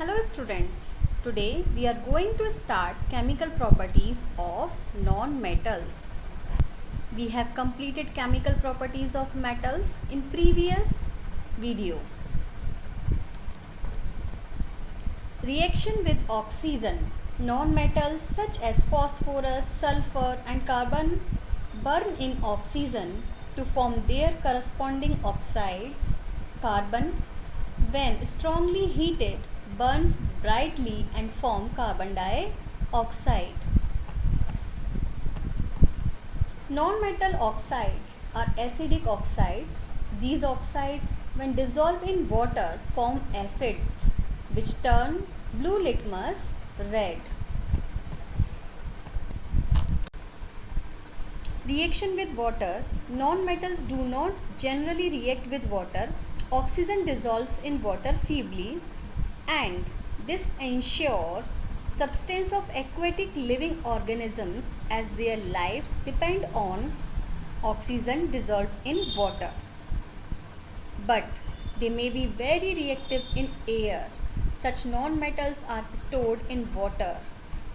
Hello students, today we are going to start chemical properties of non-metals. We have completed chemical properties of metals in previous video. Reaction with oxygen. Non-metals such as phosphorus, sulfur and carbon burn in oxygen to form their corresponding oxides. Carbon, when strongly heated, burns brightly and form carbon dioxide. Non-metal oxides are acidic oxides. These oxides, when dissolved in water, form acids which turn blue litmus red. Reaction with water. Non-metals do not generally react with water. Oxygen dissolves in water feebly, and this ensures subsistence of aquatic living organisms as their lives depend on oxygen dissolved in water. But they may be very reactive in air. Such non-metals are stored in water.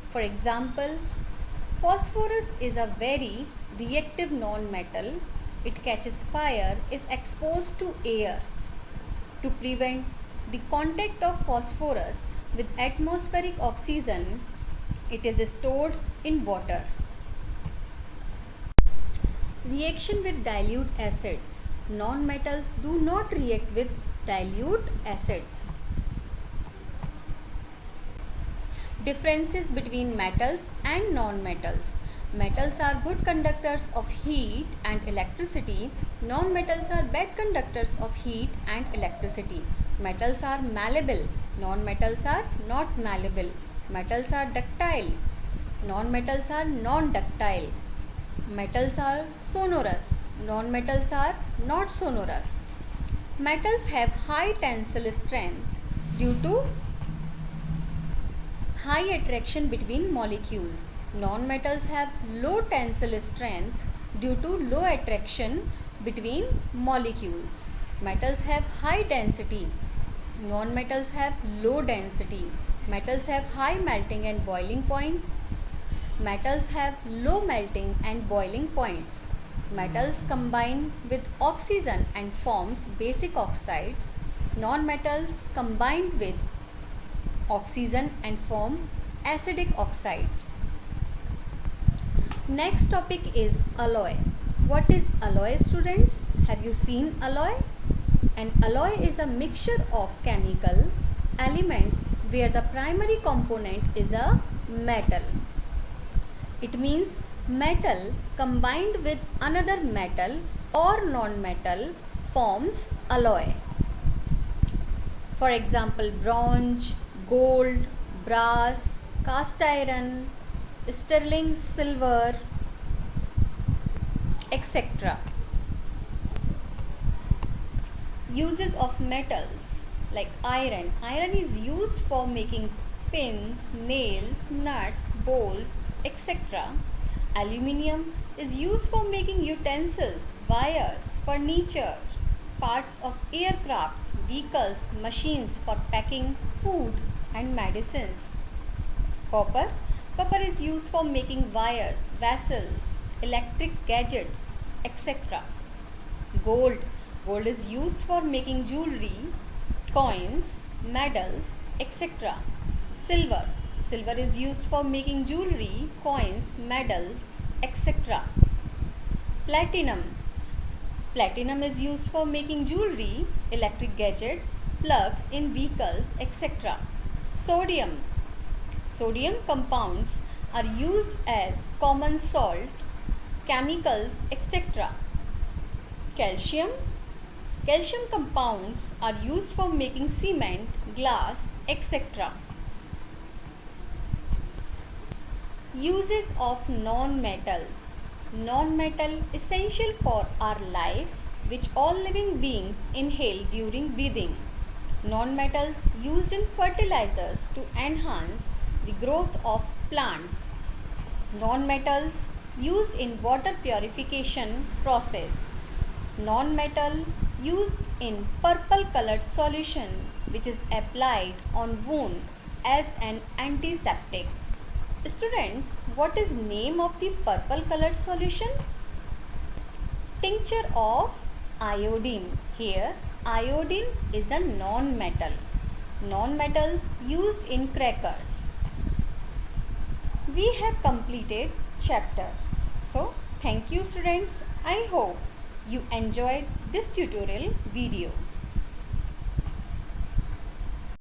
For example, phosphorus is a very reactive non-metal. It catches fire if exposed to air. To prevent the contact of phosphorus with atmospheric oxygen, it is stored in water. Reaction with dilute acids. Non-metals do not react with dilute acids. Differences between metals and non-metals. Metals are good conductors of heat and electricity. Non-metals are bad conductors of heat and electricity. Metals are malleable. Non-metals are not malleable. Metals are ductile. Non-metals are non-ductile. Metals are sonorous. Non-metals are not sonorous. Metals have high tensile strength due to high attraction between molecules. Non-metals have low tensile strength due to low attraction between molecules. Metals have high density. Non-metals have low density. Metals have high melting and boiling points. Metals have low melting and boiling points. Metals combine with oxygen and forms basic oxides. Non-metals combine with oxygen and form acidic oxides. Next topic is alloy. What is alloy, students? Have you seen alloy? An alloy is a mixture of chemical elements where the primary component is a metal. It means metal combined with another metal or non-metal forms alloy. For example, bronze, gold, brass, cast iron, sterling silver, etc. Uses of metals like iron. Iron is used for making pins, nails, nuts, bolts, etc. Aluminium is used for making utensils, wires, furniture, parts of aircrafts, vehicles, machines for packing food and medicines. Copper. Copper is used for making wires, vessels, electric gadgets, etc. Gold. Gold is used for making jewelry, coins, medals, etc. Silver. Silver is used for making jewelry, coins, medals, etc. Platinum. Platinum is used for making jewelry, electric gadgets, plugs in vehicles, etc. Sodium. Sodium compounds are used as common salt, chemicals, etc. Calcium. Calcium compounds are used for making cement, glass, etc. Uses of non-metals. Non-metal essential for our life, which all living beings inhale during breathing. Non-metals used in fertilizers to enhance the growth of plants. Non-metals used in water purification process. Non-metal used in purple colored solution which is applied on wound as an antiseptic. Students, what is name of the purple colored solution? Tincture of iodine. Here iodine is a non-metal. Non-metals used in crackers. We have completed chapter. So thank you students. I hope you enjoyed this tutorial video.